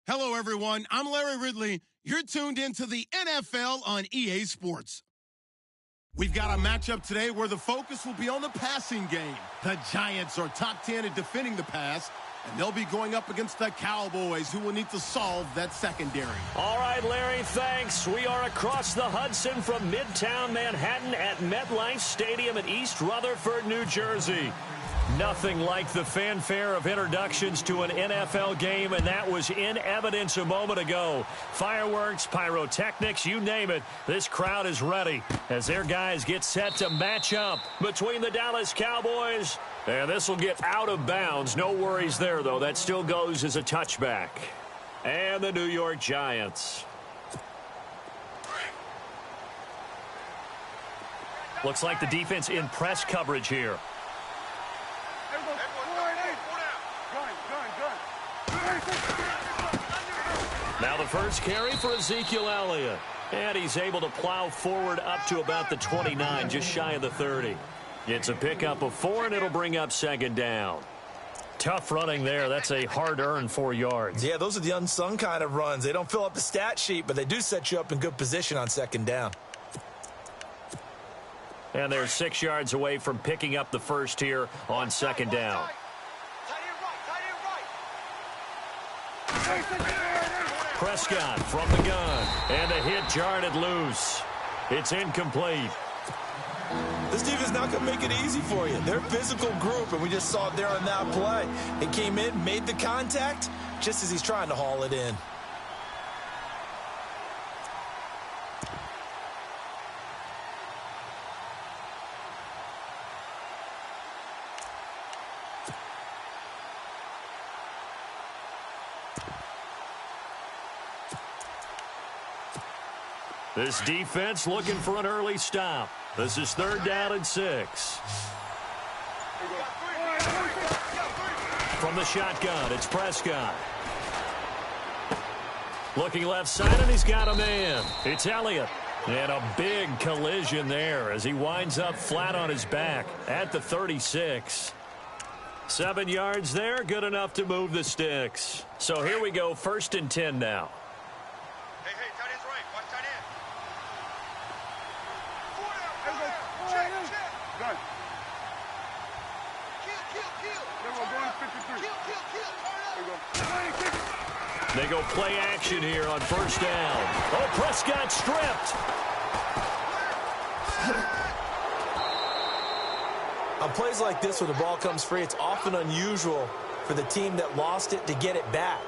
Hello, everyone. I'm Larry Ridley. You're tuned into the NFL on EA Sports. We've got a matchup today where the focus will be on the passing game. The Giants are top 10 at defending the pass, and they'll be going up against the Cowboys, who will need to solve that secondary. All right, Larry, thanks. We are across the Hudson from Midtown Manhattan at MetLife Stadium in East Rutherford, New Jersey. Nothing like the fanfare of introductions to an NFL game, and that was in evidence a moment ago. Fireworks, pyrotechnics, you name it. This crowd is ready as their guys get set to match up between the Dallas Cowboys. And this will get out of bounds. No worries there, though. That still goes as a touchback. And the New York Giants. Looks like the defense in press coverage here. Now the first carry for Ezekiel Elliott. And he's able to plow forward up to about the 29, just shy of the 30. It's a pickup of 4, and it'll bring up second down. Tough running there. That's a hard-earned 4 yards. Yeah, those are the unsung kind of runs. They don't fill up the stat sheet, but they do set you up in good position on second down. And they're 6 yards away from picking up the first here on second down. Prescott from the gun, and the hit jarred it loose. It's incomplete. This defense is not going to make it easy for you. They're a physical group, and we just saw it there on that play. It came in, made the contact, just as he's trying to haul it in. This defense looking for an early stop. This is 3rd down and 6. From the shotgun, it's Prescott. Looking left side, and he's got a man. It's Elliott. And a big collision there as he winds up flat on his back at the 36. 7 yards there, good enough to move the sticks. So here we go, 1st and 10 now. They go play action here on 1st down. Oh, Prescott stripped. On plays like this where the ball comes free, it's often unusual for the team that lost it to get it back.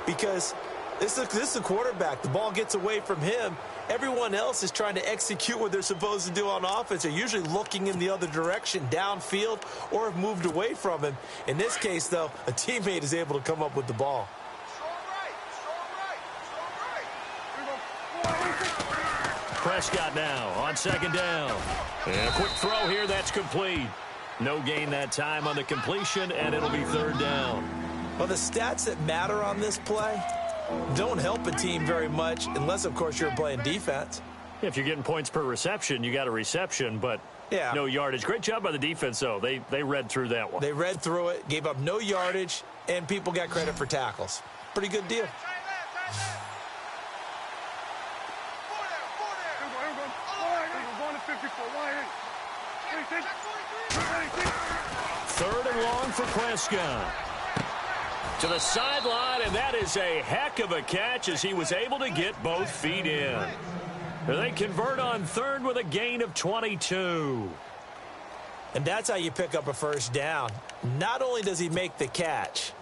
Because this is a quarterback. The ball gets away from him. Everyone else is trying to execute what they're supposed to do on offense. They're usually looking in the other direction, downfield, or have moved away from him. In this case, though, a teammate is able to come up with the ball. Prescott now on 2nd down. And a quick throw here, that's complete. No gain that time on the completion, and it'll be 3rd down. Well, the stats that matter on this play don't help a team very much unless, of course, you're playing defense. If you're getting points per reception, you got a reception, but no yardage. Great job by the defense, though. They read through that one. They read through it, gave up no yardage, and people got credit for tackles. Pretty good deal. Third and long for Prescott. To the sideline, and that is a heck of a catch as he was able to get both feet in. They convert on 3rd with a gain of 22. And that's how you pick up a 1st down. Not only does he make the catch,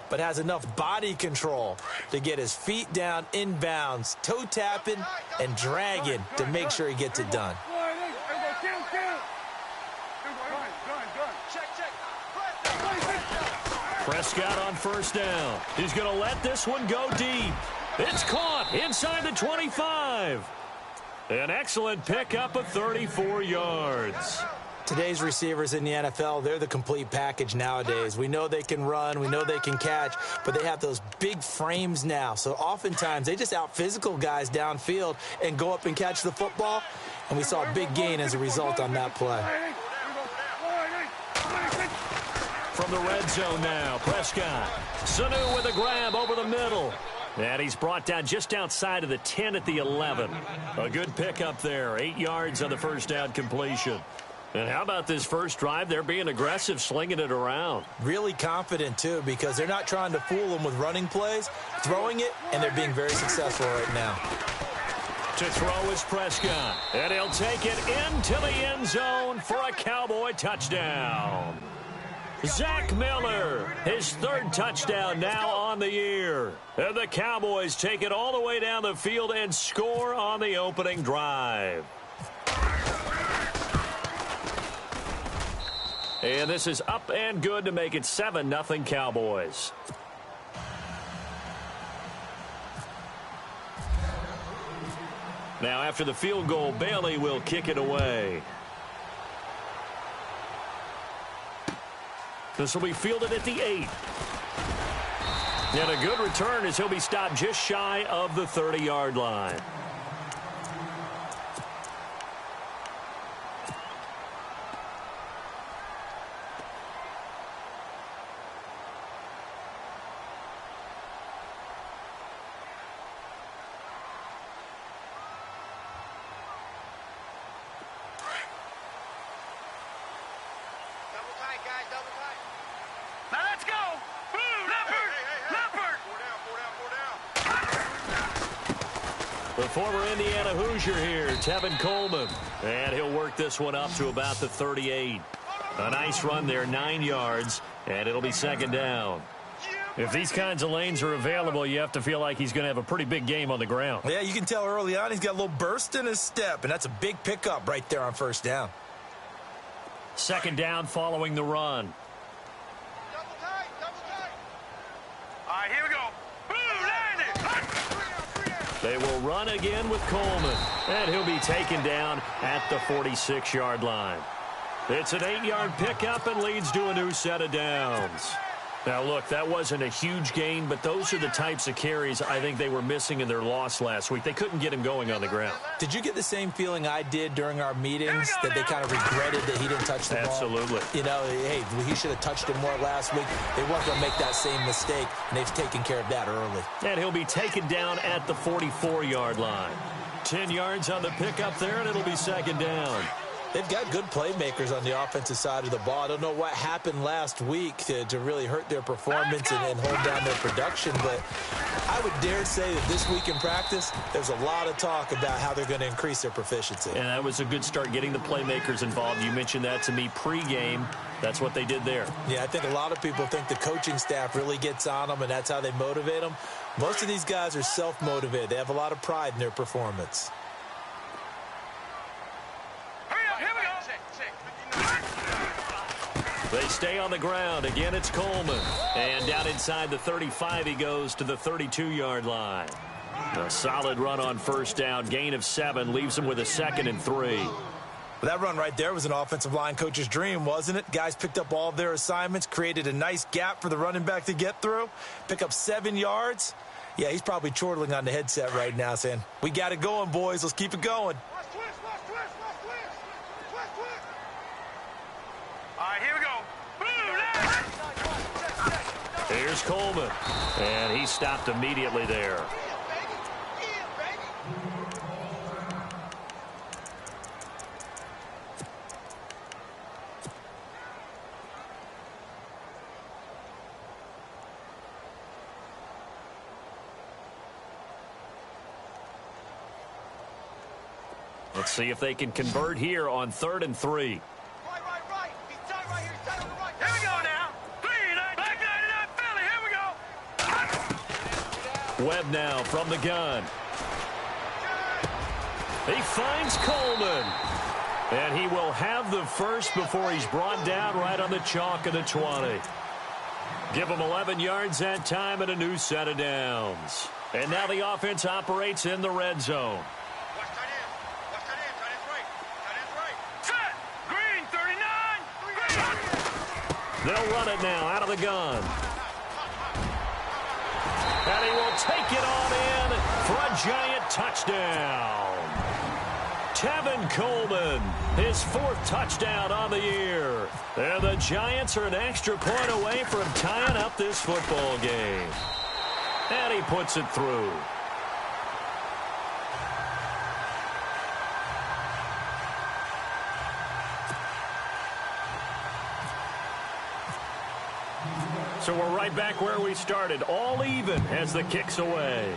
but has enough body control to get his feet down inbounds, toe tapping and dragging to make sure he gets it done. Prescott on 1st down. He's going to let this one go deep. It's caught inside the 25. An excellent pickup of 34 yards. Today's receivers in the NFL, they're the complete package nowadays. We know they can run, we know they can catch, but they have those big frames now. So oftentimes they just out-physical guys downfield and go up and catch the football. And we saw a big gain as a result on that play. From the red zone now, Prescott. Sanu with a grab over the middle. And he's brought down just outside of the 10 at the 11. A good pickup there. 8 yards on the first down completion. And how about this first drive? They're being aggressive, slinging it around. Really confident, too, because they're not trying to fool them with running plays, throwing it, and they're being very successful right now. To throw is Prescott. And he'll take it into the end zone for a Cowboy touchdown. Zach Miller, his 3rd touchdown now on the year. And the Cowboys take it all the way down the field and score on the opening drive. And this is up and good to make it 7-0 Cowboys. Now after the field goal, Bailey will kick it away. This will be fielded at the 8. And a good return as he'll be stopped just shy of the 30-yard line. The former Indiana Hoosier here, Tevin Coleman. And he'll work this one up to about the 38. A nice run there, 9 yards, and it'll be 2nd down. If these kinds of lanes are available, you have to feel like he's going to have a pretty big game on the ground. Yeah, you can tell early on he's got a little burst in his step, and that's a big pickup right there on 1st down. 2nd down following the run. Double tight, double tight. All right, here we go. They will run again with Coleman, and he'll be taken down at the 46-yard line. It's an 8-yard pickup and leads to a new set of downs. Now, look, that wasn't a huge gain, but those are the types of carries I think they were missing in their loss last week. They couldn't get him going on the ground. Did you get the same feeling I did during our meetings, that they kind of regretted that he didn't touch the ball? Absolutely. You know, hey, he should have touched it more last week. They weren't going to make that same mistake, and they've taken care of that early. And he'll be taken down at the 44-yard line. 10 yards on the pickup there, and it'll be 2nd down. They've got good playmakers on the offensive side of the ball. I don't know what happened last week to really hurt their performance and hold down their production, but I would dare say that this week in practice, there's a lot of talk about how they're going to increase their proficiency. And that was a good start, getting the playmakers involved. You mentioned that to me pregame. That's what they did there. Yeah, I think a lot of people think the coaching staff really gets on them, and that's how they motivate them. Most of these guys are self-motivated. They have a lot of pride in their performance. They stay on the ground. Again, it's Coleman. And down inside the 35, he goes to the 32-yard line. A solid run on 1st down. Gain of 7 leaves him with a 2nd and 3. That run right there was an offensive line coach's dream, wasn't it? Guys picked up all of their assignments, created a nice gap for the running back to get through, pick up 7 yards. Yeah, he's probably chortling on the headset right now saying, we got it going, boys. Let's keep it going. All right, here we go. Here's Coleman. And he stopped immediately there. Let's see if they can convert here on 3rd and 3. Right. He's tight right here. He's tight on the right. Here we go now. 3-9, Philly. Here we go. Webb now from the gun. He finds Coleman. And he will have the first before he's brought down right on the chalk of the 20. Give him 11 yards that time and a new set of downs. And now the offense operates in the red zone. Watch tight end. Watch tight end. Tight end's right. Tight end's right. Set. Green, 39. They'll run it now out of the gun. And he will take it on in for a giant touchdown. Tevin Coleman, his 4th touchdown on the year. And the Giants are an extra point away from tying up this football game. And he puts it through. So we're right back where we started, all even as the kick's away.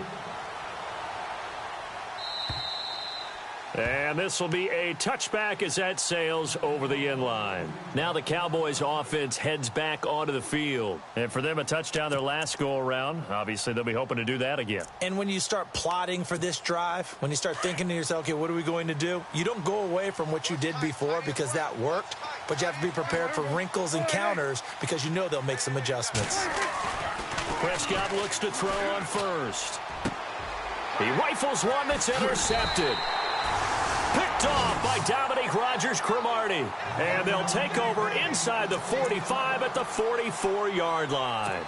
And this will be a touchback as that sails over the end line. Now the Cowboys offense heads back onto the field. And for them, a touchdown their last go-around. Obviously, they'll be hoping to do that again. And when you start plotting for this drive, when you start thinking to yourself, okay, what are we going to do? You don't go away from what you did before because that worked, but you have to be prepared for wrinkles and counters because you know they'll make some adjustments. Prescott looks to throw on first. He rifles one that's intercepted. Picked off by Dominique Rodgers-Cromartie. And they'll take over inside the 45 at the 44-yard line.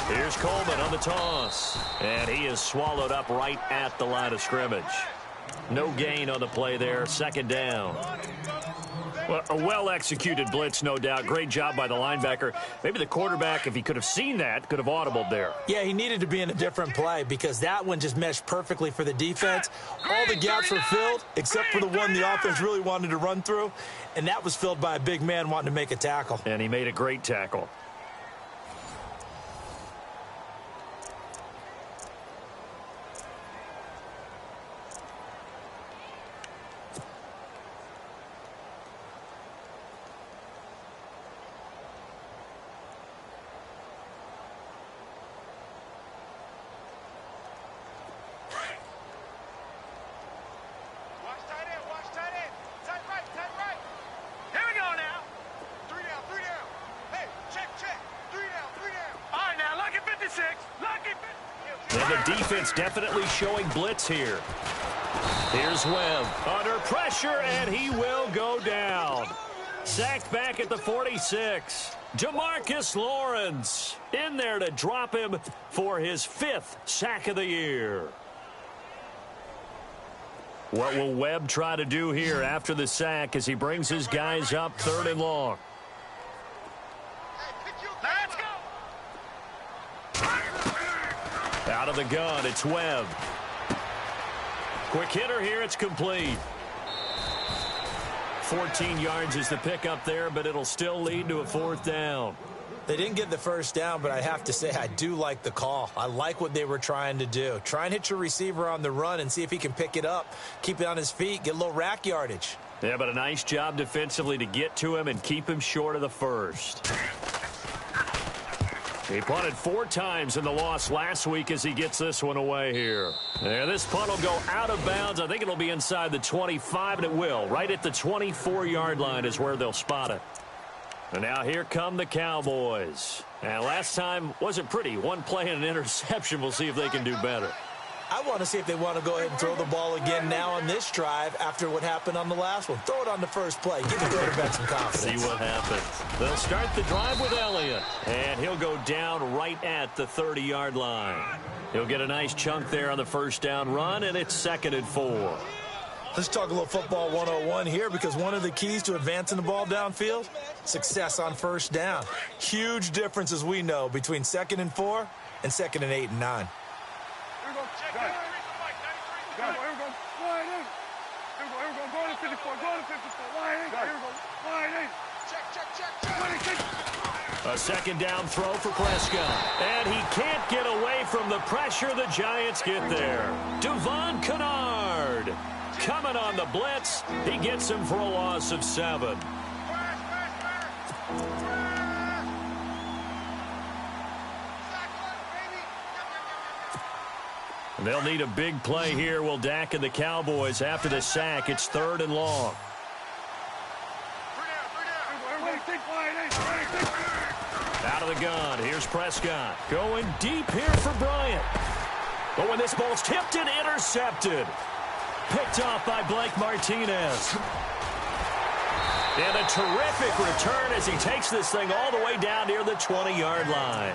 Here's Coleman on the toss. And he is swallowed up right at the line of scrimmage. No gain on the play there. Second down. Well, a well-executed blitz, no doubt. Great job by the linebacker. Maybe the quarterback, if he could have seen that, could have audibled there. Yeah, he needed to be in a different play because that one just meshed perfectly for the defense. All the gaps were filled except for the one the offense really wanted to run through, and that was filled by a big man wanting to make a tackle. And he made a great tackle. And the defense definitely showing blitz here. Here's Webb under pressure, and he will go down. Sacked back at the 46. Demarcus Lawrence in there to drop him for his 5th sack of the year. What will Webb try to do here after the sack as he brings his guys up 3rd and long? Out of the gun, it's Webb. Quick hitter here, it's complete. 14 yards is the pickup there, but it'll still lead to a 4th down. They didn't get the first down, but I have to say I do like the call. I like what they were trying to do. Try and hit your receiver on the run and see if he can pick it up, keep it on his feet, get a little rack yardage. Yeah, but a nice job defensively to get to him and keep him short of the first. He punted 4 times in the loss last week as he gets this one away here. And this punt will go out of bounds. I think it'll be inside the 25, and it will. Right at the 24-yard line is where they'll spot it. And now here come the Cowboys. And last time wasn't pretty. One play and an interception. We'll see if they can do better. I want to see if they want to go ahead and throw the ball again now on this drive after what happened on the last one. Throw it on the first play. Give the quarterback some confidence. See what happens. They'll start the drive with Elliott. And he'll go down right at the 30-yard line. He'll get a nice chunk there on the first down run, and it's 2nd and 4. Let's talk a little football 101 here because one of the keys to advancing the ball downfield, success on first down. Huge difference, as we know, between 2nd and 4 and 2nd and 8 and 9. A 2nd down throw for Prescott. And he can't get away from the pressure. The Giants get there. Devon Kennard coming on the blitz. He gets him for a loss of 7. They'll need a big play here. Will Dak and the Cowboys after the sack. It's 3rd and long. Out of the gun. Here's Prescott. Going deep here for Bryant. But when this ball's tipped and intercepted. Picked off by Blake Martinez. And a terrific return as he takes this thing all the way down near the 20-yard line.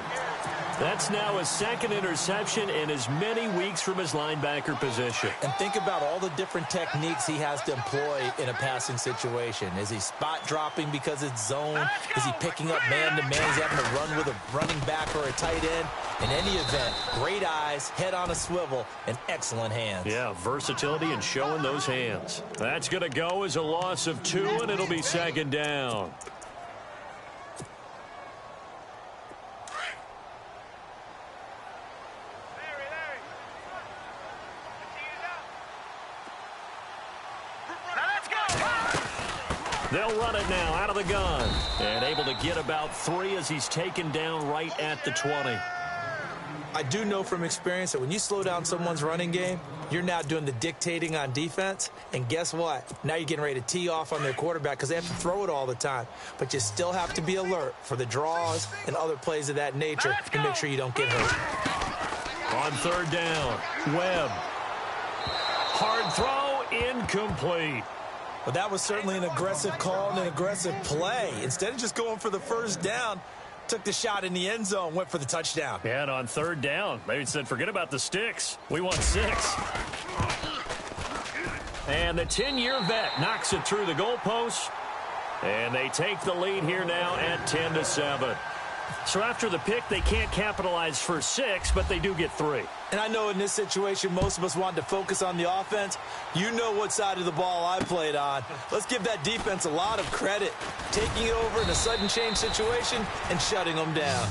That's now his second interception in as many weeks from his linebacker position. And think about all the different techniques he has to employ in a passing situation. Is he spot dropping because it's zone? Is he picking up man-to-man? Is he having to run with a running back or a tight end? In any event, great eyes, head on a swivel, and excellent hands. Yeah, versatility and showing those hands. That's going to go as a loss of 2, and it'll be second down. They'll run it now out of the gun. And able to get about 3 as he's taken down right at the 20. I do know from experience that when you slow down someone's running game, you're now doing the dictating on defense. And guess what? Now you're getting ready to tee off on their quarterback because they have to throw it all the time. But you still have to be alert for the draws and other plays of that nature to make sure you don't get hurt. On third down, Webb. Hard throw, incomplete. Well, that was certainly an aggressive call and an aggressive play. Instead of just going for the first down, took the shot in the end zone, went for the touchdown. Yeah, and on third down, they said, forget about the sticks. We want 6. And the 10-year vet knocks it through the goalpost. And they take the lead here now at 10-7. So after the pick, they can't capitalize for 6, but they do get 3. And I know in this situation, most of us wanted to focus on the offense. You know what side of the ball I played on. Let's give that defense a lot of credit. Taking it over in a sudden change situation and shutting them down.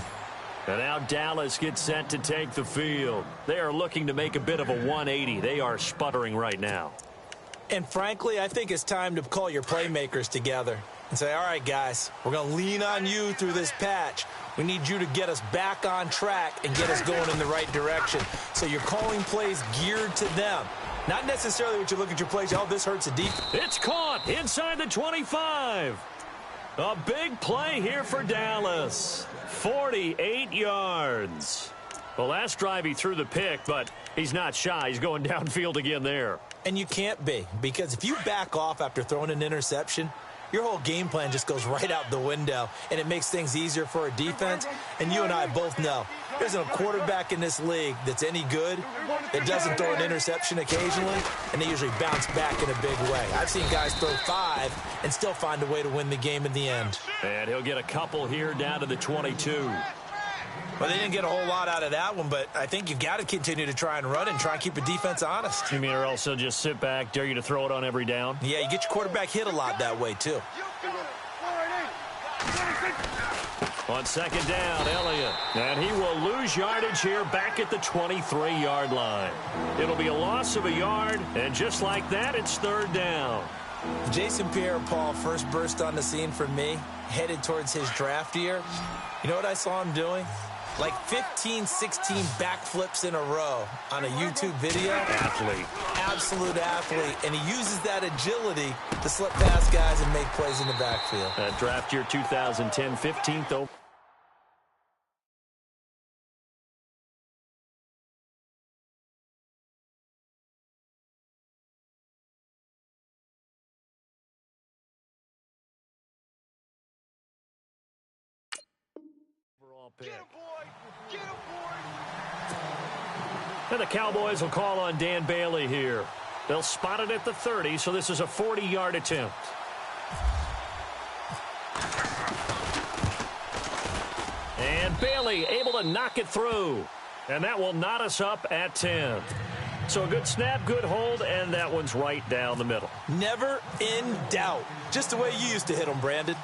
And now Dallas gets set to take the field. They are looking to make a bit of a 180. They are sputtering right now. And frankly, I think it's time to call your playmakers together and say, all right, guys, we're going to lean on you through this patch. We need you to get us back on track and get us going in the right direction. So you're calling plays geared to them. Not necessarily what you look at your plays, oh, this hurts the deep. It's caught inside the 25. A big play here for Dallas. 48 yards. The last drive he threw the pick, but he's not shy. He's going downfield again there. And you can't be, because if you back off after throwing an interception, your whole game plan just goes right out the window, and it makes things easier for a defense. And you and I both know there's a quarterback in this league that's any good that doesn't throw an interception occasionally, and they usually bounce back in a big way. I've seen guys throw 5 and still find a way to win the game in the end. And he'll get a couple here down to the 22. Well, they didn't get a whole lot out of that one, but I think you've got to continue to try and run and try and keep the defense honest. You mean or also just sit back, dare you to throw it on every down? Yeah, you get your quarterback hit a lot that way, too. On second down, Elliott. And he will lose yardage here back at the 23-yard line. It'll be a loss of a yard, and just like that, it's third down. Jason Pierre-Paul first burst on the scene for me, headed towards his draft year. You know what I saw him doing? Like 15, 16 backflips in a row on a YouTube video. Athlete. Absolute athlete. And he uses that agility to slip past guys and make plays in the backfield. Draft year 2010, 15th though. Pick. And the Cowboys will call on Dan Bailey here. They'll spot it at the 30, so this is a 40-yard attempt. And Bailey able to knock it through. And that will knot us up at 10. So a good snap, good hold, and that one's right down the middle. Never in doubt. Just the way you used to hit them, Brandon.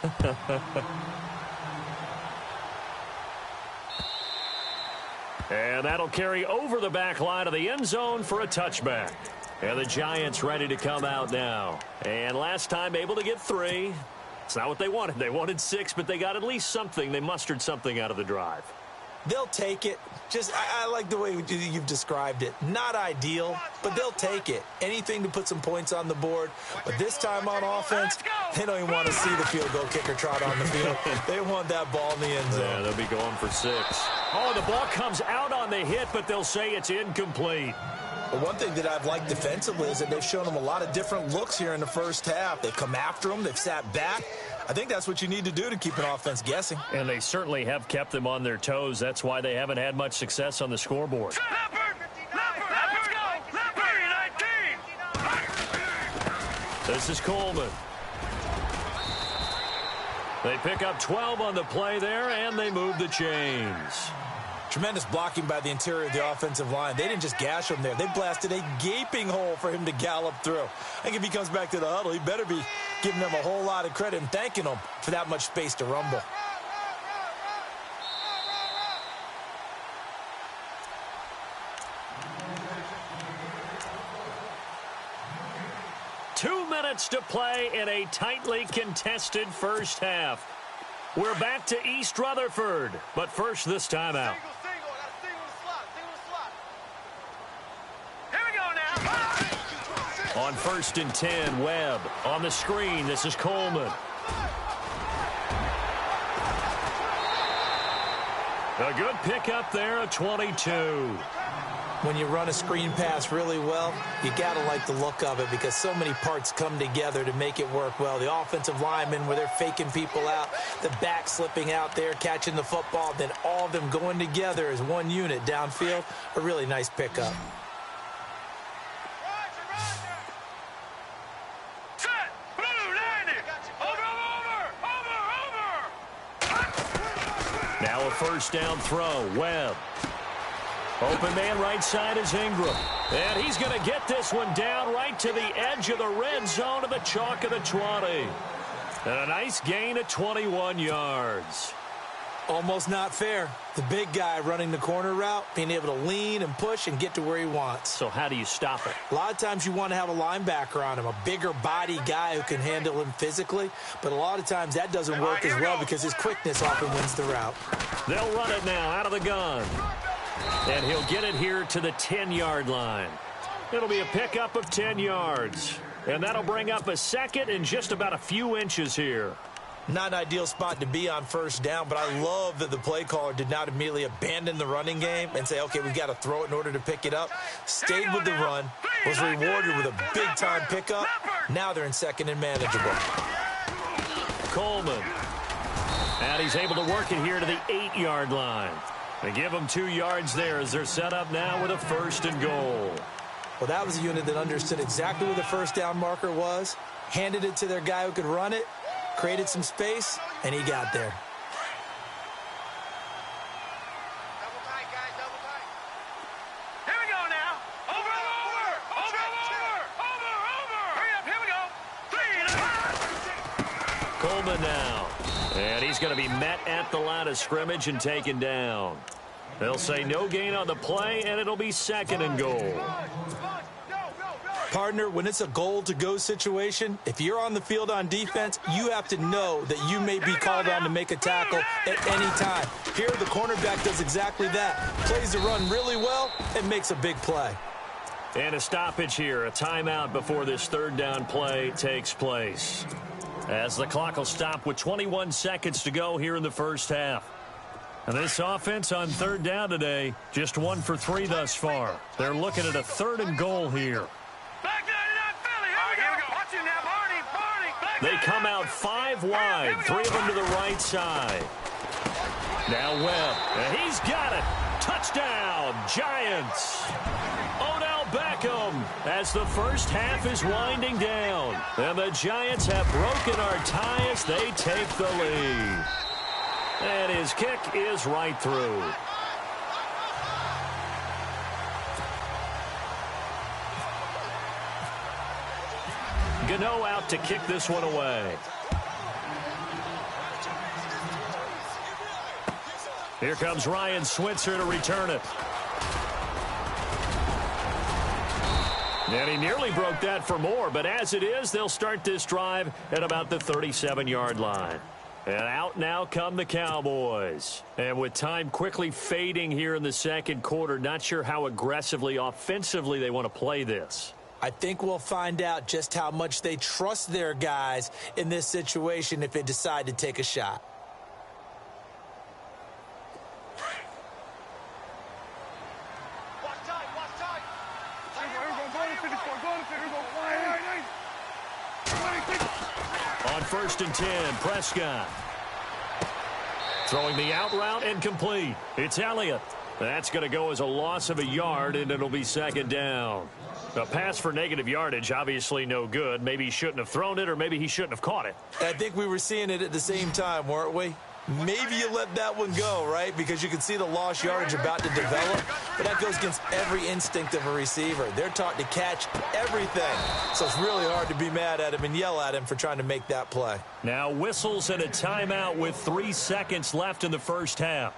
And that'll carry over the back line of the end zone for a touchback. And the Giants ready to come out now. And last time able to get 3. It's not what they wanted. They wanted 6, but they got at least something. They mustered something out of the drive. They'll take it. Just, I like the way you've described it. Not ideal, but they'll take it. Anything to put some points on the board. But this time on offense, they don't even want to see the field goal kicker trot on the field. They want that ball in the end zone. Yeah, they'll be going for 6. Oh, the ball comes out on the hit, but they'll say it's incomplete. But one thing that I've liked defensively is that they've shown them a lot of different looks here in the first half. They've come after them. They've sat back. I think that's what you need to do to keep an offense guessing. And they certainly have kept them on their toes. That's why they haven't had much success on the scoreboard. This is Coleman. They pick up 12 on the play there, and they move the chains. Tremendous blocking by the interior of the offensive line. They didn't just gash him there. They blasted a gaping hole for him to gallop through. I think if he comes back to the huddle, he better be giving them a whole lot of credit and thanking them for that much space to rumble. To play in a tightly contested first half. We're back to East Rutherford, but first this timeout. Here we go now. On 1st and 10, Webb on the screen. This is Coleman. A good pickup there, a 22. When you run a screen pass really well, you got to like the look of it because so many parts come together to make it work well. The offensive linemen, where they're faking people out, the back slipping out there, catching the football, then all of them going together as one unit downfield. A really nice pickup. Set. Blue, landed. Over. Now a first down throw. Webb. Open man right side is Ingram. And he's going to get this one down right to the edge of the red zone of the chalk of the 20. And a nice gain of 21 yards. Almost not fair. The big guy running the corner route, being able to lean and push and get to where he wants. So how do you stop it? A lot of times you want to have a linebacker on him, a bigger body guy who can handle him physically. But a lot of times that doesn't work as well because his quickness often wins the route. They'll run it now out of the gun. And he'll get it here to the 10-yard line. It'll be a pickup of 10 yards. And that'll bring up a second and just about a few inches here. Not an ideal spot to be on first down, but I love that the play caller did not immediately abandon the running game and say, okay, we've got to throw it in order to pick it up. Stayed with the run, was rewarded with a big-time pickup. Now they're in second and manageable. Coleman. And he's able to work it here to the 8-yard line. They give them 2 yards there as they're set up now with a 1st and goal. Well, that was a unit that understood exactly where the first down marker was, handed it to their guy who could run it, created some space, and he got there. Double tight, guys, double tight. Here we go now. Over. Hurry up, here we go. 3. Coleman now. And he's going to be met at the line of scrimmage and taken down. They'll say no gain on the play, and it'll be 2nd and goal. Partner, when it's a goal-to-go situation, if you're on the field on defense, you have to know that you may be called on to make a tackle at any time. Here, the cornerback does exactly that. Plays the run really well and makes a big play. And a stoppage here, a timeout before this 3rd down play takes place. As the clock will stop with 21 seconds to go here in the first half. And this offense on 3rd down today, just 1 for 3 thus far. They're looking at a 3rd and goal here. Back 99 Philly. Here we go. Watch it now, Barney. They come out 5 wide, 3 of them to the right side. Now Webb, and he's got it. Touchdown, Giants. Odell Beckham as the first half is winding down. And the Giants have broken our tie as they take the lead. And his kick is right through. Gano out to kick this one away. Here comes Ryan Switzer to return it. And he nearly broke that for more, but as it is, they'll start this drive at about the 37-yard line. And out now come the Cowboys. And with time quickly fading here in the 2nd quarter, not sure how aggressively, offensively they want to play this. I think we'll find out just how much they trust their guys in this situation if they decide to take a shot. On 1st and 10. Prescott throwing the out route and complete. It's Elliott. That's going to go as a loss of a yard, and it'll be 2nd down. A pass for negative yardage, obviously no good. Maybe he shouldn't have thrown it, or maybe he shouldn't have caught it. I think we were seeing it at the same time, weren't we? Maybe you let that one go, right? Because you can see the lost yardage about to develop. But that goes against every instinct of a receiver. They're taught to catch everything. So it's really hard to be mad at him and yell at him for trying to make that play. Now whistles and a timeout with 3 seconds left in the first half.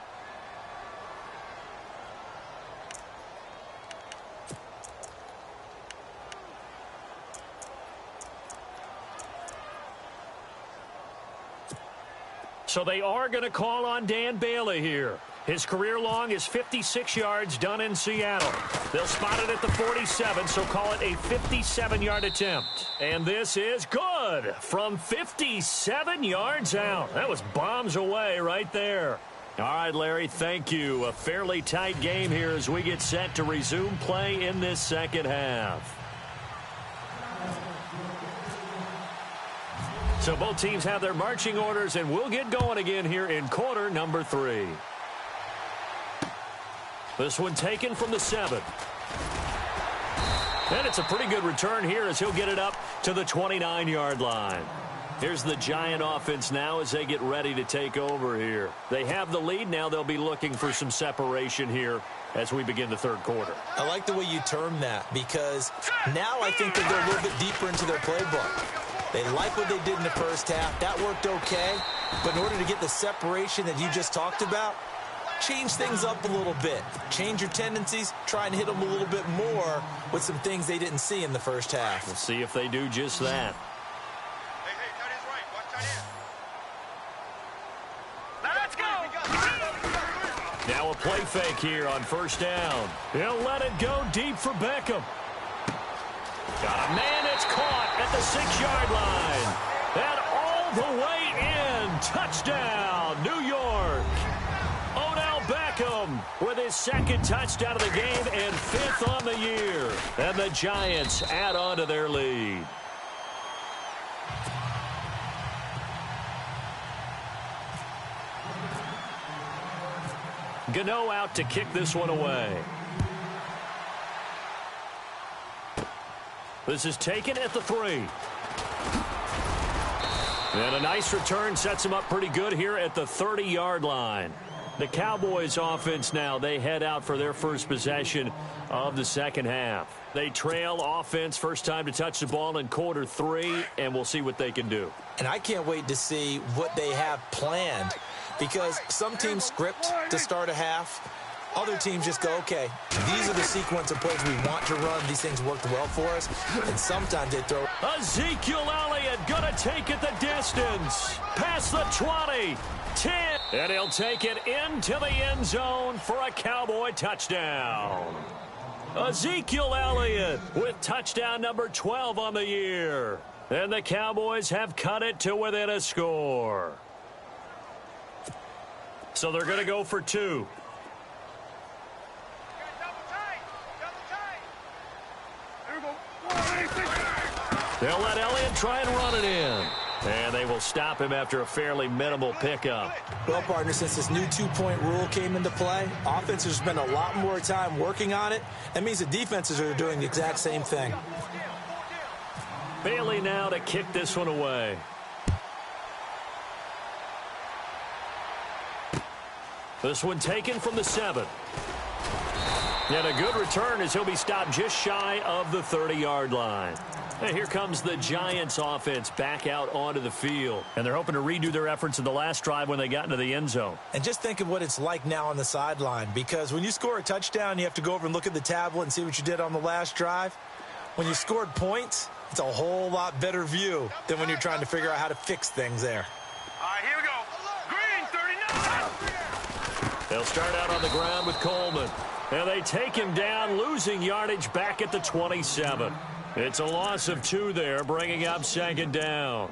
So they are going to call on Dan Bailey here. His career long is 56 yards done in Seattle. They'll spot it at the 47, so call it a 57-yard attempt. And this is good from 57 yards out. That was bombs away right there. All right, Larry, thank you. A fairly tight game here as we get set to resume play in this second half. So both teams have their marching orders, and we'll get going again here in quarter number 3. This one taken from the 7. And it's a pretty good return here as he'll get it up to the 29-yard line. Here's the Giant offense now as they get ready to take over here. They have the lead. Now they'll be looking for some separation here as we begin the third quarter. I like the way you term that, because now I think they go a little bit deeper into their playbook. They like what they did in the first half. That worked okay. But in order to get the separation that you just talked about, change things up a little bit. Change your tendencies. Try and hit them a little bit more with some things they didn't see in the first half. We'll see if they do just that. Hey, tight end's right. Watch tight end. Now let's go. Now a play fake here on first down. He'll let it go deep for Beckham. Got a man, it's caught at the 6-yard line. And all the way in. Touchdown, New York. Odell Beckham with his 2nd touchdown of the game and 5th on the year. And the Giants add on to their lead. Gano out to kick this one away. This is taken at the 3. And a nice return sets him up pretty good here at the 30-yard line. The Cowboys offense now, they head out for their first possession of the second half. They trail offense, first time to touch the ball in quarter 3, and we'll see what they can do. And I can't wait to see what they have planned, because some teams script to start a half. Other teams just go, okay, these are the sequence of plays we want to run. These things worked well for us. And sometimes they throw. Ezekiel Elliott going to take it the distance. Past the 20, 10. And he'll take it into the end zone for a Cowboy touchdown. Ezekiel Elliott with touchdown number 12 on the year. And the Cowboys have cut it to within a score. So they're going to go for 2. They'll let Elliott try and run it in. And they will stop him after a fairly minimal pickup. Well, partner, since this new 2-point rule came into play, offenses spend a lot more time working on it. That means the defenses are doing the exact same thing. Bailey now to kick this one away. This one taken from the 7. And a good return as he'll be stopped just shy of the 30-yard line. And here comes the Giants offense back out onto the field. And they're hoping to redo their efforts in the last drive when they got into the end zone. And just think of what it's like now on the sideline, because when you score a touchdown, you have to go over and look at the tablet and see what you did on the last drive. When you scored points, it's a whole lot better view than when you're trying to figure out how to fix things there. All right, here we go. Green, 39. They'll start out on the ground with Coleman. And they take him down, losing yardage back at the 27. It's a loss of 2 there, bringing up 2nd down.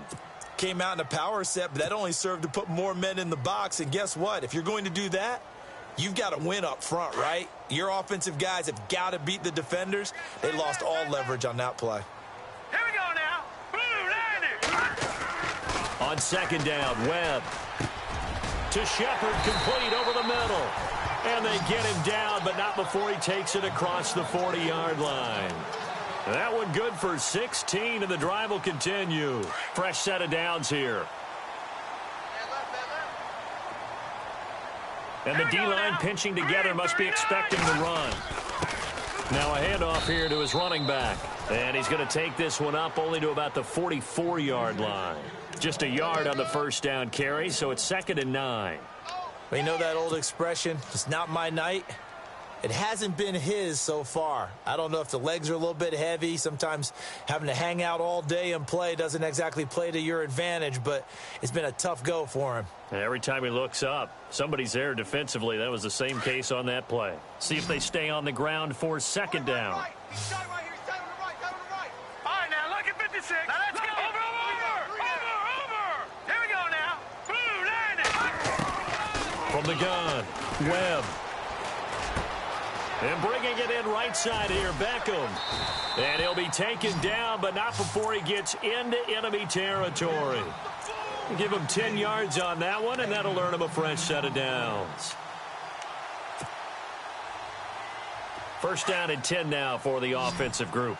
Came out in a power set, but that only served to put more men in the box. And guess what? If you're going to do that, you've got to win up front, right? Your offensive guys have got to beat the defenders. They lost all leverage on that play. Here we go now. Blue, line it. On second down, Webb to Shepard, complete over the middle. And they get him down, but not before he takes it across the 40-yard line. That one good for 16, and the drive will continue. Fresh set of downs here. And the D-line pinching together, must be expecting the run. Now a handoff here to his running back. And he's going to take this one up only to about the 44-yard line. Just a yard on the first down carry, so it's 2nd and 9. You know that old expression, it's not my night? It hasn't been his so far. I don't know if the legs are a little bit heavy. Sometimes having to hang out all day and play doesn't exactly play to your advantage, but it's been a tough go for him. And every time he looks up, somebody's there defensively. That was the same case on that play. See if they stay on the ground for second down. He's shot right here. He's down on the right. Down on the right. All right, now look at 56. Now let's go. Over. Here we go now. Blue line. From the gun, Webb. And bringing it in right side here, Beckham. And he'll be taken down, but not before he gets into enemy territory. Give him 10 yards on that one, and that'll earn him a fresh set of downs. First down and 10 now for the offensive group.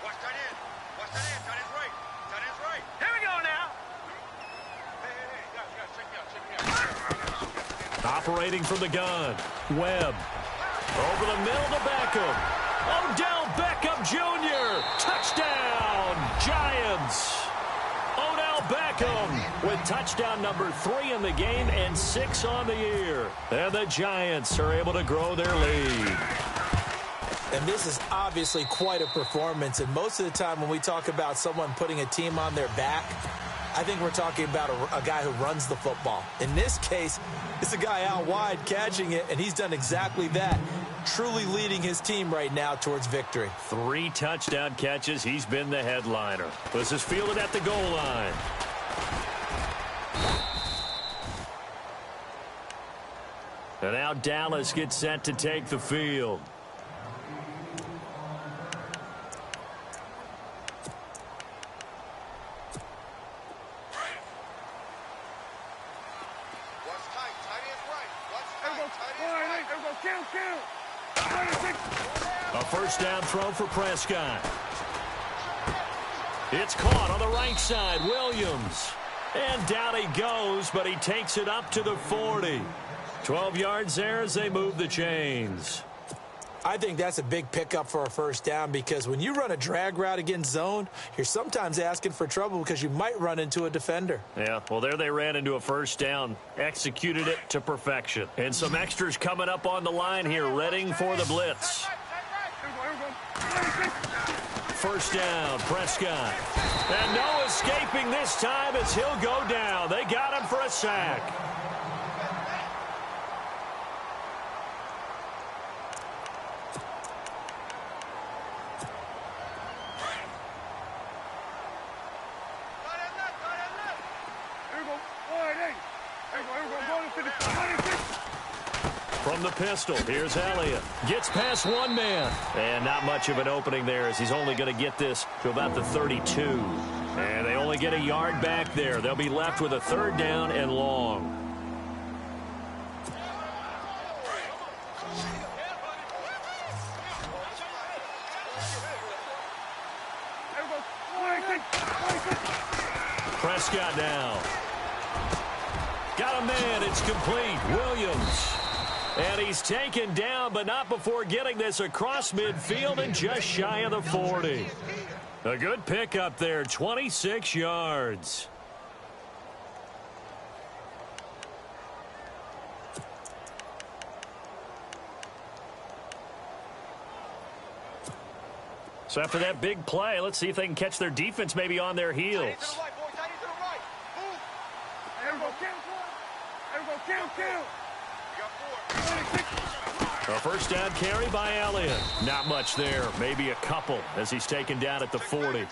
Watch tight end. Watch tight end. Tight end's right. Tight end's right. Here we go now. Hey, guys, check me out. Operating from the gun, Webb. Over the middle to Beckham. Odell Beckham Jr. Touchdown, Giants. Odell Beckham with touchdown number 3 in the game and 6 on the year. And the Giants are able to grow their lead. And this is obviously quite a performance. And most of the time when we talk about someone putting a team on their back, I think we're talking about a guy who runs the football. In this case, it's a guy out wide catching it, and he's done exactly that, truly leading his team right now towards victory. 3 touchdown catches. He's been the headliner. This is fielded at the goal line. And now Dallas gets set to take the field. A first down throw for Prescott. It's caught on the right side. Williams. And down he goes, but he takes it up to the 40. 12 yards there as they move the chains. I think that's a big pickup for a first down because when you run a drag route against zone, you're sometimes asking for trouble because you might run into a defender. Yeah, well, there they ran into a first down, executed it to perfection. And some extras coming up on the line here, readying for the blitz. First down, Prescott. And no escaping this time as he'll go down. They got him for a sack. From the pistol, here's Elliott. Gets past one man. And not much of an opening there as he's only going to get this to about the 32. And they only get a yard back there. They'll be left with a third down and long. Prescott now. Got a man. It's complete. Williams. And he's taken down, but not before getting this across midfield and just shy of the 40. A good pickup there, 26 yards. So after that big play, let's see if they can catch their defense maybe on their heels. A first down carry by Elliott. Not much there. Maybe a couple as he's taken down at the 40.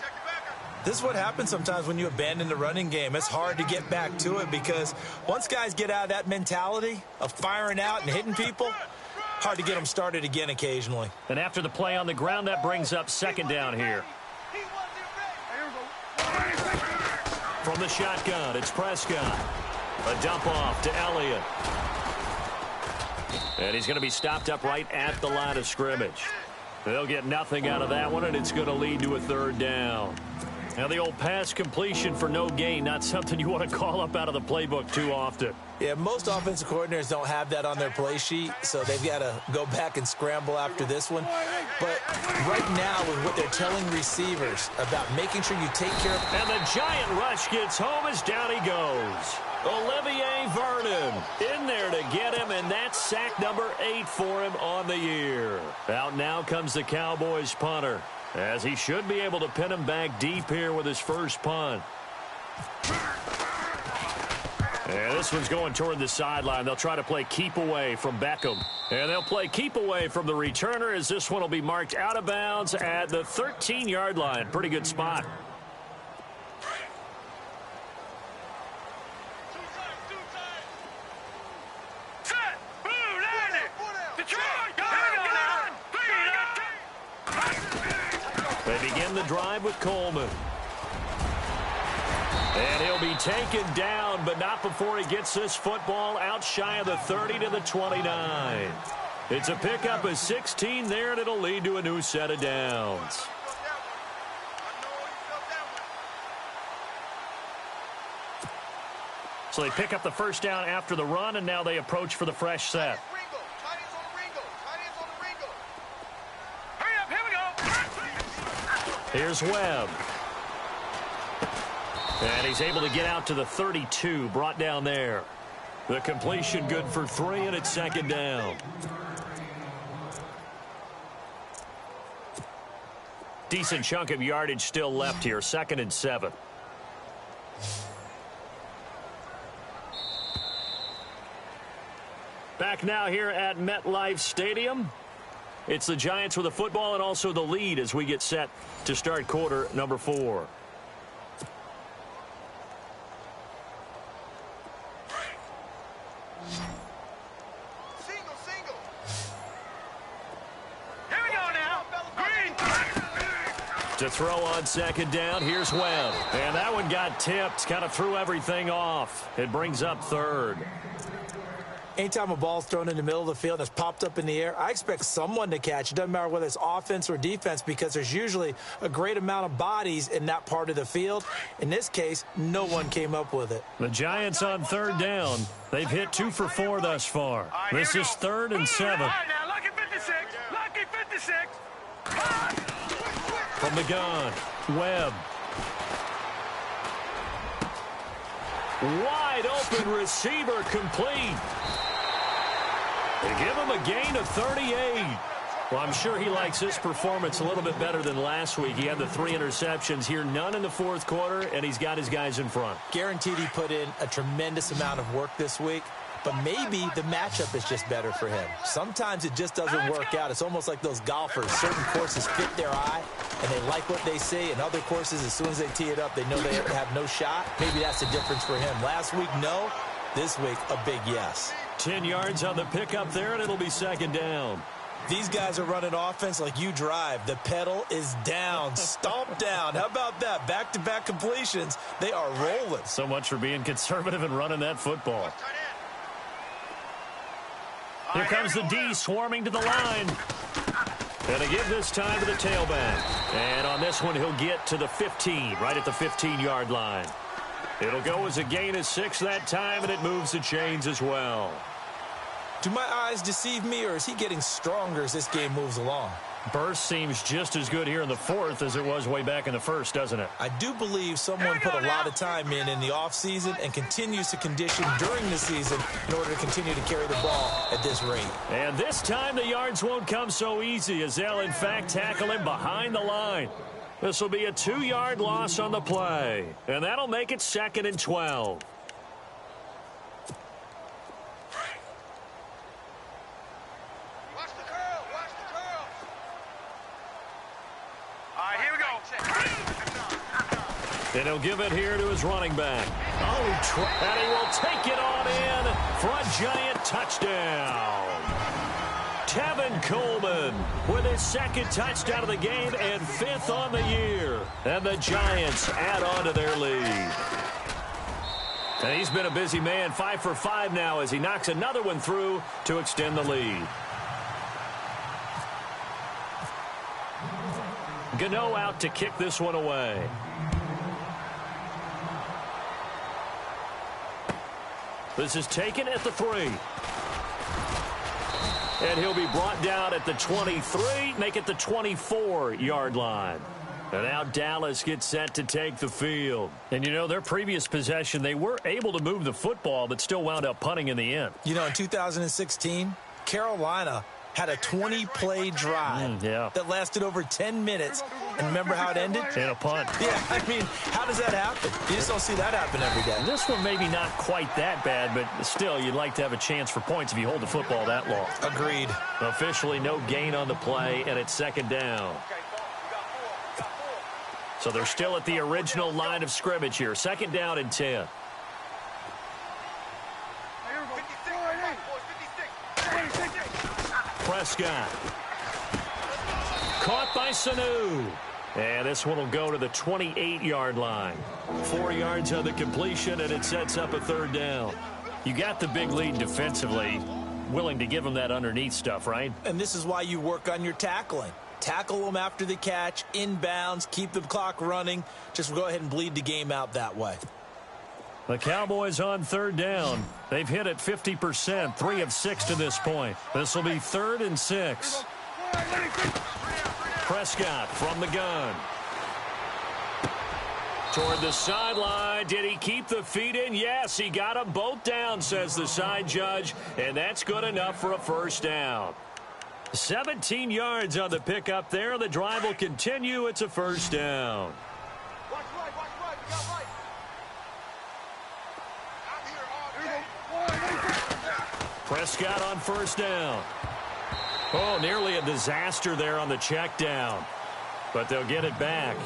This is what happens sometimes when you abandon the running game. It's hard to get back to it because once guys get out of that mentality of firing out and hitting people, hard to get them started again occasionally. And after the play on the ground, that brings up second down here. from the shotgun. It's Prescott. A dump off to Elliott. And he's going to be stopped up right at the line of scrimmage. They'll get nothing out of that one, and it's going to lead to a third down. Now, the old pass completion for no gain, not something you want to call up out of the playbook too often. Yeah, most offensive coordinators don't have that on their play sheet, so they've got to go back and scramble after this one. But right now, with what they're telling receivers about making sure you take care of... And the giant rush gets home as down he goes. Olivier Vernon in there to get him, and that's sack number 8 for him on the year. Out now comes the Cowboys punter, as he should be able to pin him back deep here with his first punt. And this one's going toward the sideline. They'll try to play keep away from Beckham. And they'll play keep away from the returner, as this one will be marked out of bounds at the 13-yard line. Pretty good spot. They begin the drive with Coleman. And he'll be taken down, but not before he gets this football out shy of the 30 to the 29. It's a pickup of 16 there, and it'll lead to a new set of downs. So they pick up the first down after the run, and now they approach for the fresh set. Here's Webb. And he's able to get out to the 32, brought down there. The completion good for 3, and it's second down. Decent chunk of yardage still left here, 2nd and 7. Back now here at MetLife Stadium. It's the Giants with the football and also the lead as we get set to start quarter number 4. To throw on second down, here's Webb. And that one got tipped, kind of threw everything off. It brings up 3rd. Anytime a ball's thrown in the middle of the field and it's popped up in the air, I expect someone to catch. It doesn't matter whether it's offense or defense, because there's usually a great amount of bodies in that part of the field. In this case, no one came up with it. The Giants on 3rd down. They've hit 2 for 4 thus far. This is 3rd and 7. Now, lucky 56. Lucky 56. From the gun, Webb. Wide open receiver complete. They give him a gain of 38. Well, I'm sure he likes this performance a little bit better than last week. He had the 3 interceptions here, none in the 4th quarter, and he's got his guys in front. Guaranteed he put in a tremendous amount of work this week, but maybe the matchup is just better for him. Sometimes it just doesn't work out. It's almost like those golfers. Certain courses fit their eye, and they like what they see, and other courses, as soon as they tee it up, they know they have no shot. Maybe that's the difference for him. Last week, no. This week, a big yes. 10 yards on the pickup there, and it'll be second down. These guys are running offense like you drive. The pedal is down, stomp down. How about that? Back-to-back completions. They are rolling. So much for being conservative and running that football. Here comes the D swarming to the line. And they give this time to the tailback. And on this one, he'll get to the 15, right at the 15-yard line. It'll go as a gain of 6 that time, and it moves the chains as well. Do my eyes deceive me, or is he getting stronger as this game moves along? Burst seems just as good here in the 4th as it was way back in the 1st, doesn't it? I do believe someone put a lot of time in the offseason and continues to condition during the season in order to continue to carry the ball at this rate. And this time the yards won't come so easy, as they'll in fact tackle him behind the line. This will be a 2-yard loss on the play, and that'll make it 2nd and 12. Watch the curl. Watch the curl. All right, here we go. And he'll give it here to his running back. Oh, and he will take it on in for a giant touchdown. Tevin Coleman with his 2nd touchdown of the game and 5th on the year. And the Giants add on to their lead. And he's been a busy man, 5 for 5 now as he knocks another one through to extend the lead. Gano out to kick this one away. This is taken at the 3. And he'll be brought down at the 23, make it the 24-yard line. And now Dallas gets set to take the field. And, you know, their previous possession, they were able to move the football, but still wound up punting in the end. You know, in 2016, Carolina had a 20-play drive that lasted over 10 minutes. And remember how it ended? In a punt. Yeah, I mean, how does that happen? You just don't see that happen every day. This one maybe not quite that bad, but still, you'd like to have a chance for points if you hold the football that long. Agreed. Officially no gain on the play, and it's second down. So they're still at the original line of scrimmage here. Second down and 10. Prescott. Caught by Sanu. And this one will go to the 28-yard line. 4 yards on the completion, and it sets up a third down. You got the big lead defensively. Willing to give them that underneath stuff, right? And this is why you work on your tackling. Tackle them after the catch, inbounds, keep the clock running. Just go ahead and bleed the game out that way. The Cowboys on third down. They've hit it 50%, 3 of 6 to this point. This will be 3rd and 6. Prescott from the gun. Toward the sideline. Did he keep the feet in? Yes, he got them both down, says the side judge. And that's good enough for a first down. 17 yards on the pickup there. The drive will continue. It's a first down. Watch right, we got right. I'm here all day. Prescott on first down. Oh, nearly a disaster there on the check down. But they'll get it back.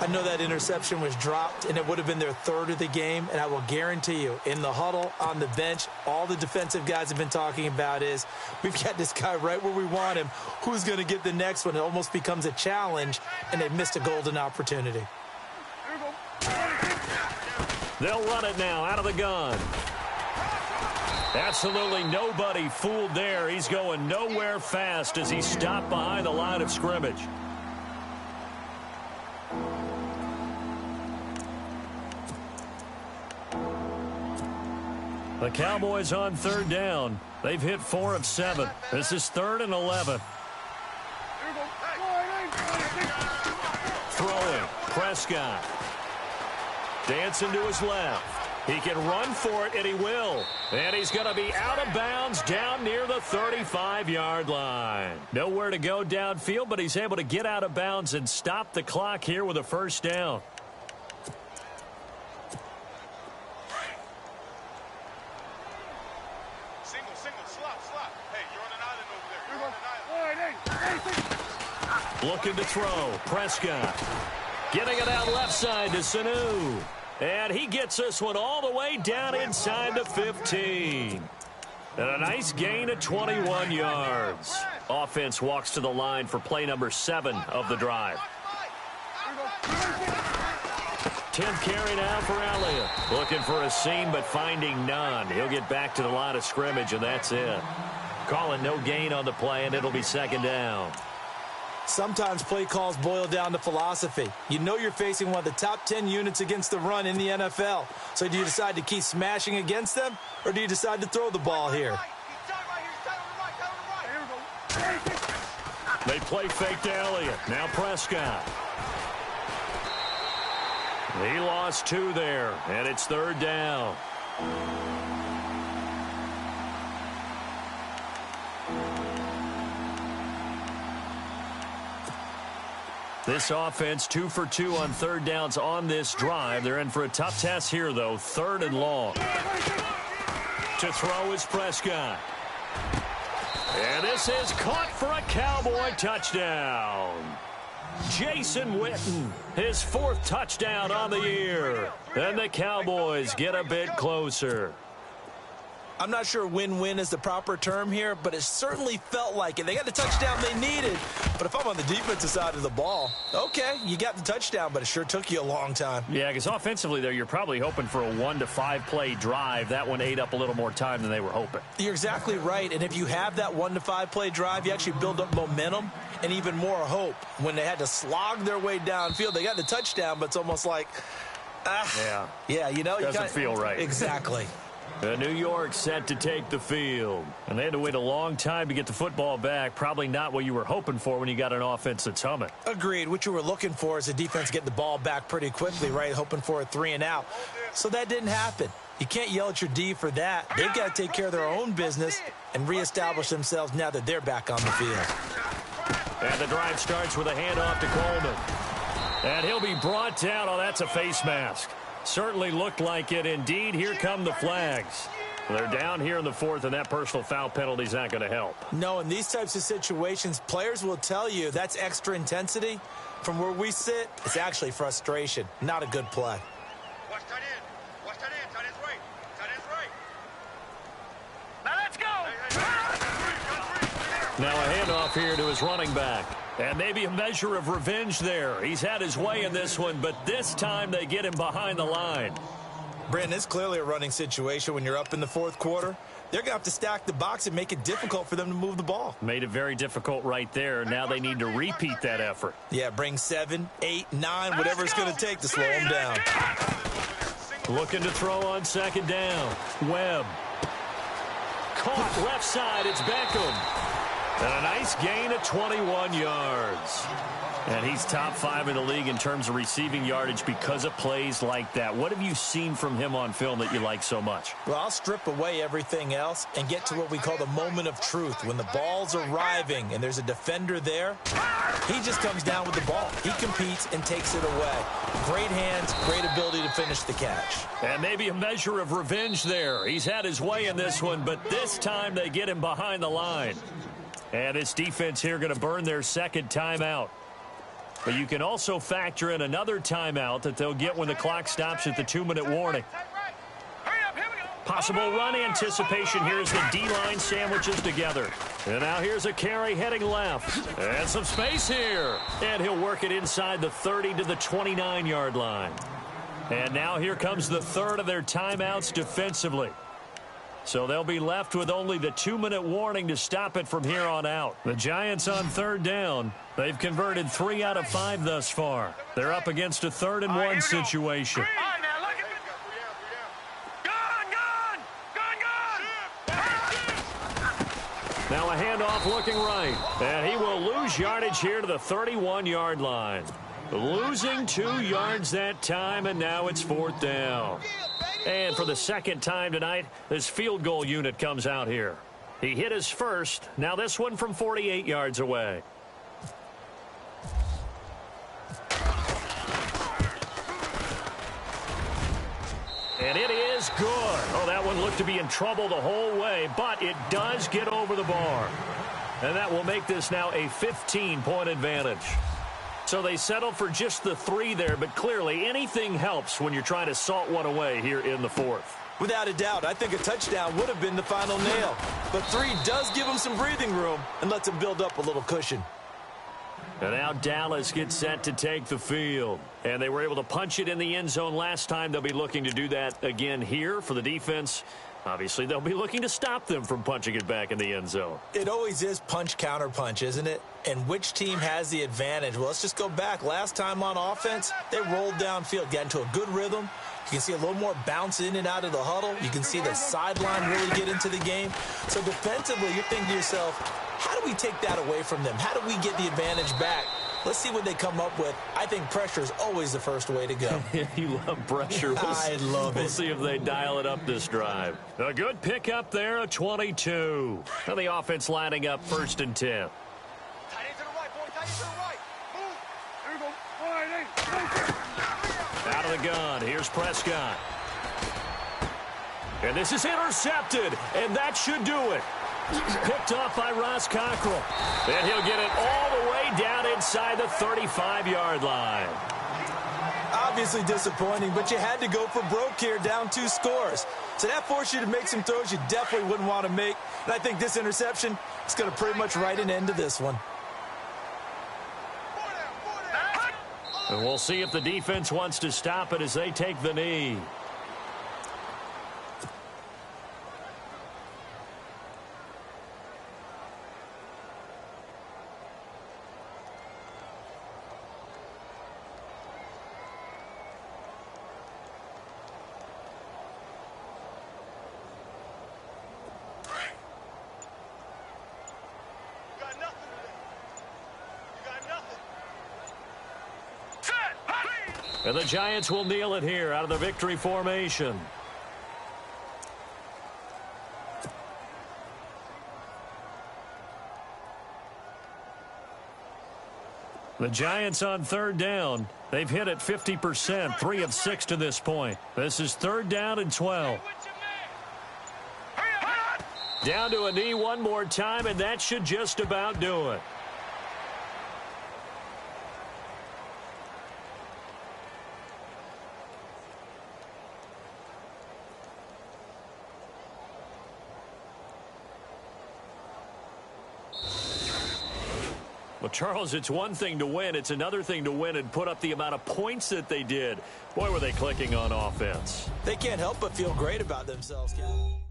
I know that interception was dropped, and it would have been their 3rd of the game, and I will guarantee you, in the huddle, on the bench, all the defensive guys have been talking about is, we've got this guy right where we want him. Who's going to get the next one? It almost becomes a challenge, and they missed a golden opportunity. They'll run it now out of the gun. Absolutely nobody fooled there. He's going nowhere fast as he stopped behind the line of scrimmage. The Cowboys on third down. They've hit 4 of 7. This is 3rd and 11. Throwing. Prescott. Dancing to his left. He can run for it, and he will. And he's going to be out of bounds down near the 35-yard line. Nowhere to go downfield, but he's able to get out of bounds and stop the clock here with a first down. Looking to throw. Prescott. Getting it out left side to Sanu. And he gets this one all the way down inside the 15. And a nice gain of 21 yards. Offense walks to the line for play number 7 of the drive. 10th carry now for Elliott. Looking for a seam, but finding none. He'll get back to the line of scrimmage, and that's it. Calling no gain on the play, and it'll be second down. Sometimes play calls boil down to philosophy. You know you're facing one of the top 10 units against the run in the NFL. So do you decide to keep smashing against them, or do you decide to throw the ball here? They play fake to Elliott. Now Prescott. He lost 2 there, and it's third down. This offense 2 for 2 on third downs on this drive. They're in for a tough test here, though. 3rd and long. To throw is Prescott. And this is caught for a Cowboy touchdown. Jason Witten, his 4th touchdown on the year. And the Cowboys get a bit closer. I'm not sure win-win is the proper term here, but it certainly felt like it. They got the touchdown they needed. But if I'm on the defensive side of the ball, okay, you got the touchdown, but it sure took you a long time. Yeah, because offensively there, you're probably hoping for a 1 to 5 play drive. That one ate up a little more time than they were hoping. You're exactly right. And if you have that 1 to 5 play drive, you actually build up momentum and even more hope. When they had to slog their way downfield, they got the touchdown, but it's almost like, yeah, you know, doesn't feel right. Exactly. New York set to take the field. And they had to wait a long time to get the football back. Probably not what you were hoping for when you got an offense that's humming. Agreed. What you were looking for is the defense getting the ball back pretty quickly, right? Hoping for a 3 and out. So that didn't happen. You can't yell at your D for that. They've got to take care of their own business and reestablish themselves now that they're back on the field. And the drive starts with a handoff to Coleman. And he'll be brought down. Oh, that's a face mask. Certainly looked like it. Indeed, here come the flags. They're down here in the 4th, and that personal foul penalty is not going to help. No, in these types of situations, players will tell you that's extra intensity. From where we sit, it's actually frustration. Not a good play. Watch tight end. Watch tight end. Tight end's right. Tight end's right. Now let's go. Now a handoff here to his running back. And maybe a measure of revenge there. He's had his way in this one, but this time they get him behind the line. Brandon, it's clearly a running situation when you're up in the 4th quarter. They're going to have to stack the box and make it difficult for them to move the ball. Made it very difficult right there. Now they need to repeat that effort. Yeah, bring 7, 8, 9, whatever it's going to take to slow them down. Looking to throw on 2nd down. Webb. Caught left side. It's Beckham. And a nice gain of 21 yards. And he's top 5 in the league in terms of receiving yardage because of plays like that. What have you seen from him on film that you like so much? Well, I'll strip away everything else and get to what we call the moment of truth. When the ball's arriving and there's a defender there, he just comes down with the ball. He competes and takes it away. Great hands, great ability to finish the catch. And maybe a measure of revenge there. He's had his way in this one, but this time they get him behind the line. And this defense here going to burn their 2nd timeout. But you can also factor in another timeout that they'll get when the clock stops at the 2-minute warning. Possible run anticipation. Here's the D-line sandwiches together. And now here's a carry heading left. And some space here. And he'll work it inside the 30 to the 29-yard line. And now here comes the 3rd of their timeouts defensively. So they'll be left with only the 2-minute warning to stop it from here on out. The Giants on 3rd down. They've converted 3 out of 5 thus far. They're up against a 3rd and 1 situation. All right, now look at me. Gone. Now a handoff looking right. And he will lose yardage here to the 31-yard line. Losing 2 yards that time, and now it's 4th down. And for the 2nd time tonight, this field goal unit comes out here. He hit his first. Now this one from 48 yards away. And it is good. Oh, that one looked to be in trouble the whole way, but it does get over the bar. And that will make this now a 15-point advantage. So they settled for just the 3 there, but clearly anything helps when you're trying to salt one away here in the 4th. Without a doubt, I think a touchdown would have been the final nail. But 3 does give them some breathing room and lets them build up a little cushion. And now Dallas gets set to take the field. And they were able to punch it in the end zone last time. They'll be looking to do that again here for the defense. Obviously, they'll be looking to stop them from punching it back in the end zone. It always is punch, counter punch, isn't it? And which team has the advantage? Well, let's just go back. Last time on offense, they rolled downfield, got into a good rhythm. You can see a little more bounce in and out of the huddle. You can see the sideline really get into the game. So defensively, you're thinking to yourself, how do we take that away from them? How do we get the advantage back? Let's see what they come up with. I think pressure is always the first way to go. You love pressure. I love it. We'll see if they dial it up this drive. A good pickup there, a 22. Now the offense lining up 1st and 10. Tight end to the right, boy. Tight end to the right. Move. There we go. All right, Out of the gun, here's Prescott. And this is intercepted, and that should do it. Picked off by Ross Cockrell. And he'll get it all the way down inside the 35-yard line. I'll obviously disappointing, but you had to go for broke here, down 2 scores. So that forced you to make some throws you definitely wouldn't want to make. And I think this interception is going to pretty much write an end to this one. And we'll see if the defense wants to stop it as they take the knee. And the Giants will kneel it here out of the victory formation. The Giants on 3rd down. They've hit it 50%, 3 of 6 to this point. This is 3rd down and 12. Down to a knee one more time, and that should just about do it. Well, Charles, it's one thing to win. It's another thing to win and put up the amount of points that they did. Boy, were they clicking on offense. They can't help but feel great about themselves, Ken.